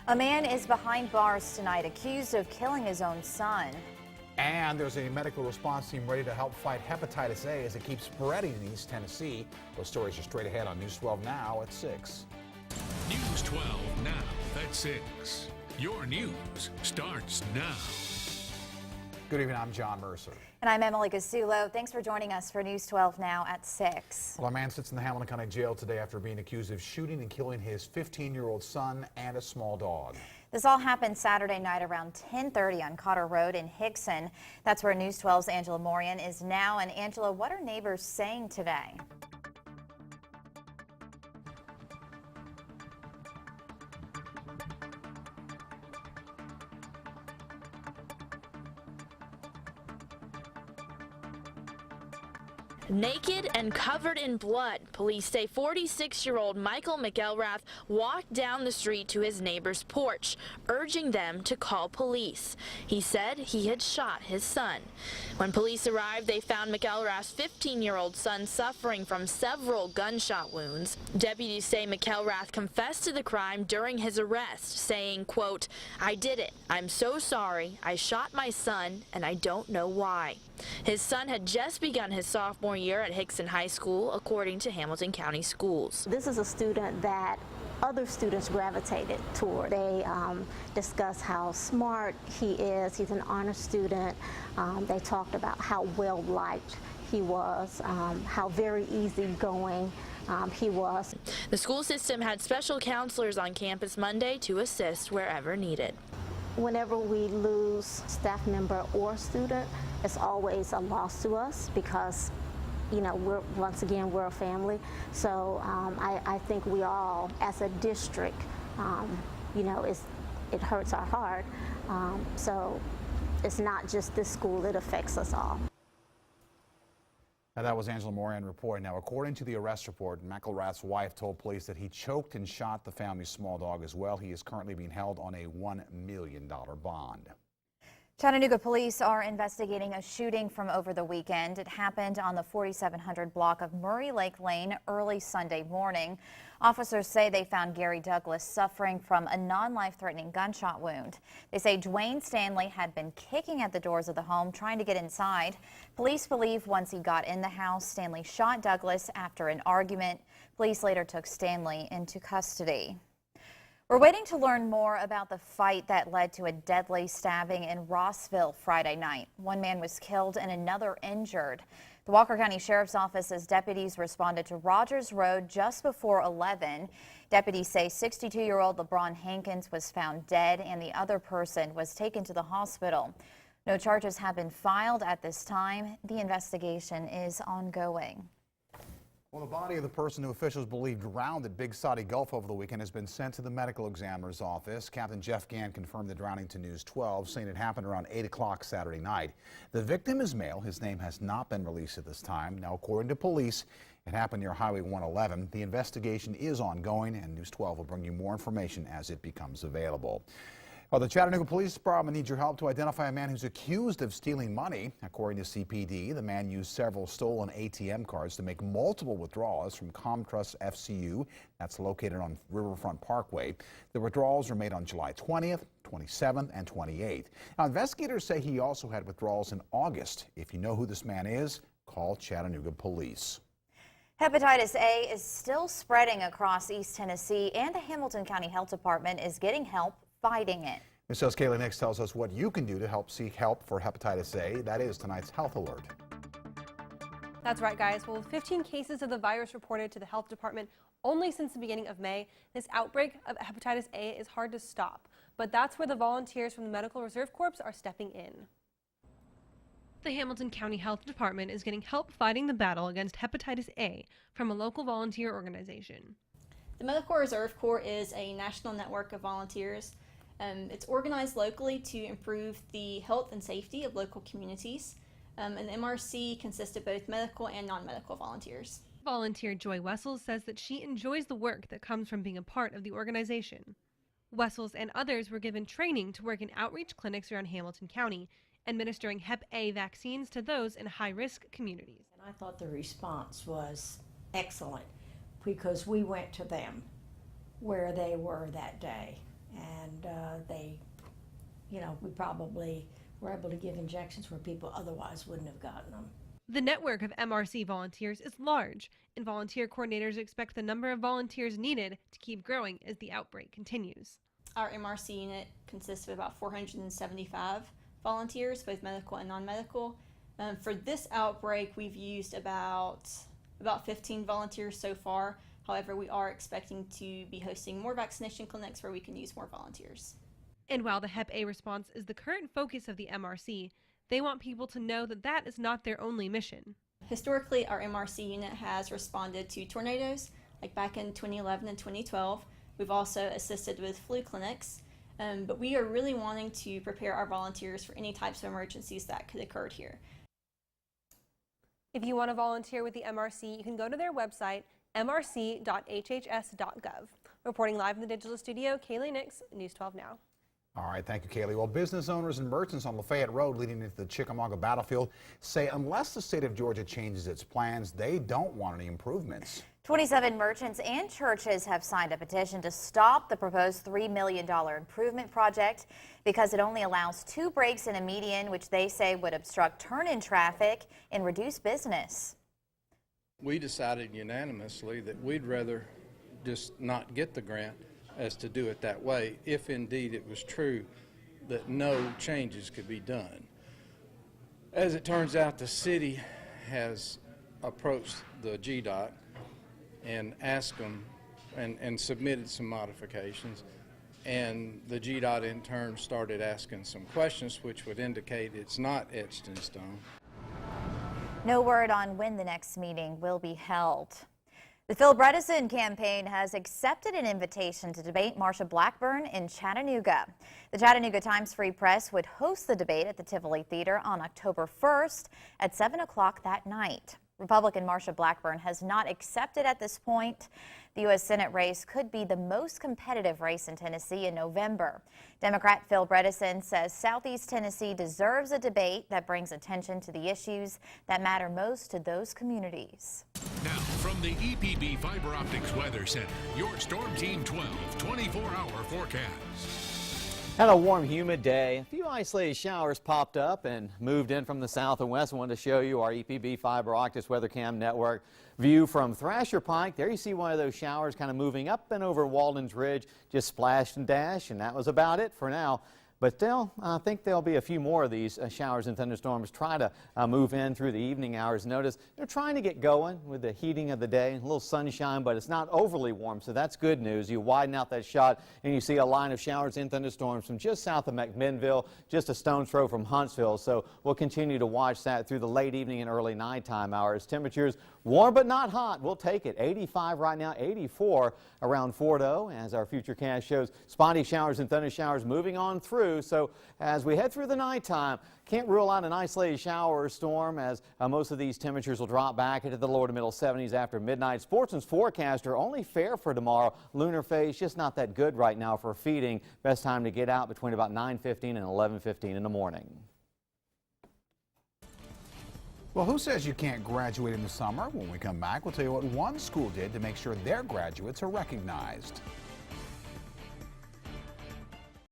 A man is behind bars tonight accused of killing his own son. And there's a medical response team ready to help fight hepatitis A as it keeps spreading in East Tennessee. Those stories are straight ahead on News 12 Now at 6. News 12 Now at 6. Your news starts now. Good evening, I'm John Mercer. And I'm Emily Gasulo. Thanks for joining us for News 12 Now at 6. Well, a man sits in the Hamilton County Jail today after being accused of shooting and killing his 15-year-old son and a small dog. This all happened Saturday night around 10:30 on Cotter Road in Hickson. That's where News 12's Angela Morian is now. And Angela, what are neighbors saying today? Naked and covered in blood, police say 46-year-old Michael McElrath walked down the street to his neighbor's porch, urging them to call police. He said he had shot his son. When police arrived, they found McElrath's 15-year-old son suffering from several gunshot wounds. Deputies say McElrath confessed to the crime during his arrest, saying, quote, "I did it. I'm so sorry. I shot my son, and I don't know why." His son had just begun his sophomore year at Hickson High School, according to Hamilton County Schools. This is a student that other students gravitated toward. They discuss how smart he is. He's an honor student. They talked about how well liked he was, how very easygoing he was. The school system had special counselors on campus Monday to assist wherever needed. Whenever we lose staff member or student, it's always a loss to us because, you know, we're a family. So I think we all, as a district, you know, it hurts our heart. So it's not just this school, it affects us all. Now, that was Angela Morian reporting. Now, according to the arrest report, McElrath's wife told police that he choked and shot the family's small dog as well. He is currently being held on a $1 million bond. Chattanooga police are investigating a shooting from over the weekend. It happened on the 4700 block of Murray Lake Lane early Sunday morning. Officers say they found Gary Douglas suffering from a non-life-threatening gunshot wound. They say Dwayne Stanley had been kicking at the doors of the home trying to get inside. Police believe once he got in the house, Stanley shot Douglas after an argument. Police later took Stanley into custody. We're waiting to learn more about the fight that led to a deadly stabbing in Rossville Friday night. One man was killed and another injured. The Walker County Sheriff's Office says deputies responded to Rogers Road just before 11. Deputies say 62-year-old LeBron Hankins was found dead and the other person was taken to the hospital. No charges have been filed at this time. The investigation is ongoing. Well, the body of the person who officials believe drowned at Big Saudi Gulf over the weekend has been sent to the medical examiner's office. Captain Jeff Gann confirmed the drowning to News 12, saying it happened around 8 o'clock Saturday night. The victim is male. His name has not been released at this time. Now, according to police, it happened near Highway 111. The investigation is ongoing, and News 12 will bring you more information as it becomes available. Well, the Chattanooga Police Department needs your help to identify a man who's accused of stealing money. According to CPD, the man used several stolen ATM cards to make multiple withdrawals from Comtrust FCU. That's located on Riverfront Parkway. The withdrawals were made on July 20th, 27th, and 28th. Now, investigators say he also had withdrawals in August. If you know who this man is, call Chattanooga Police. Hepatitis A is still spreading across East Tennessee, and the Hamilton County Health Department is getting help fighting it. Ms. Kayla Nix tells us what you can do to help seek help for hepatitis A. That is tonight's Health Alert. That's right, guys. Well, with 15 cases of the virus reported to the health department only since the beginning of May, this outbreak of hepatitis A is hard to stop. But that's where the volunteers from the Medical Reserve Corps are stepping in. The Hamilton County Health Department is getting help fighting the battle against hepatitis A from a local volunteer organization. The Medical Reserve Corps is a national network of volunteers. It's organized locally to improve the health and safety of local communities. And the MRC consists of both medical and non-medical volunteers. Volunteer Joy Wessels says that she enjoys the work that comes from being a part of the organization. Wessels and others were given training to work in outreach clinics around Hamilton County, administering Hep A vaccines to those in high-risk communities. And I thought the response was excellent because we went to them where they were that day and they, we probably were able to give injections where people otherwise wouldn't have gotten them. The network of MRC volunteers is large, and volunteer coordinators expect the number of volunteers needed to keep growing as the outbreak continues. Our MRC unit consists of about 475 volunteers, both medical and non-medical. For this outbreak, we've used about 15 volunteers so far. However, we are expecting to be hosting more vaccination clinics where we can use more volunteers. And while the Hep A response is the current focus of the MRC, they want people to know that that is not their only mission. Historically, our MRC unit has responded to tornadoes, like back in 2011 and 2012. We've also assisted with flu clinics, but we are really wanting to prepare our volunteers for any types of emergencies that could occur here. If you want to volunteer with the MRC, you can go to their website, mrc.hhs.gov. Reporting live in the digital studio, Kaylee Nix, News 12 Now. All right, thank you, Kaylee. Well, business owners and merchants on Lafayette Road leading into the Chickamauga battlefield say unless the state of Georgia changes its plans, they don't want any improvements. 27 merchants and churches have signed a petition to stop the proposed $3 million improvement project because it only allows 2 breaks in a median, which they say would obstruct turn-in traffic and reduce business. We decided unanimously that we'd rather just not get the grant as to do it that way, if indeed it was true that no changes could be done. As it turns out, the city has approached the GDOT and asked them and submitted some modifications, and the GDOT in turn started asking some questions which would indicate it's not etched in stone. No word on when the next meeting will be held. The Phil Bredesen campaign has accepted an invitation to debate Marsha Blackburn in Chattanooga. The Chattanooga Times-Free Press would host the debate at the Tivoli Theater on October 1st at 7 o'clock that night. Republican Marsha Blackburn has not accepted at this point. The U.S. Senate race could be the most competitive race in Tennessee in November. Democrat Phil Bredesen says Southeast Tennessee deserves a debate that brings attention to the issues that matter most to those communities. Now, from the EPB Fiber Optics Weather Center, your Storm Team 12 24-hour forecast. Had a warm, humid day. A few isolated showers popped up and moved in from the south and west. I wanted to show you our EPB Fiber Optics Weather Cam network view from Thrasher Pike. There you see one of those showers kind of moving up and over Walden's Ridge, just splashed and dashed, and that was about it for now. But still, I think there'll be a few more of these showers and thunderstorms try to move in through the evening hours. Notice they're trying to get going with the heating of the day, a little sunshine, but it's not overly warm, so that's good news. You widen out that shot and you see a line of showers and thunderstorms from just south of McMinnville, just a stone's throw from Huntsville. So we'll continue to watch that through the late evening and early nighttime hours. Temperatures warm but not hot. We'll take it. 85 right now, 84 around Fort O. As our futurecast shows, spotty showers and thunder showers moving on through. So as we head through the nighttime, can't rule out an isolated shower or storm as most of these temperatures will drop back into the lower to middle 70s after midnight. Sportsman's forecaster only fair for tomorrow. Lunar phase just not that good right now for feeding. Best time to get out between about 9:15 and 11:15 in the morning. Well, who says you can't graduate in the summer? When we come back, we'll tell you what one school did to make sure their graduates are recognized.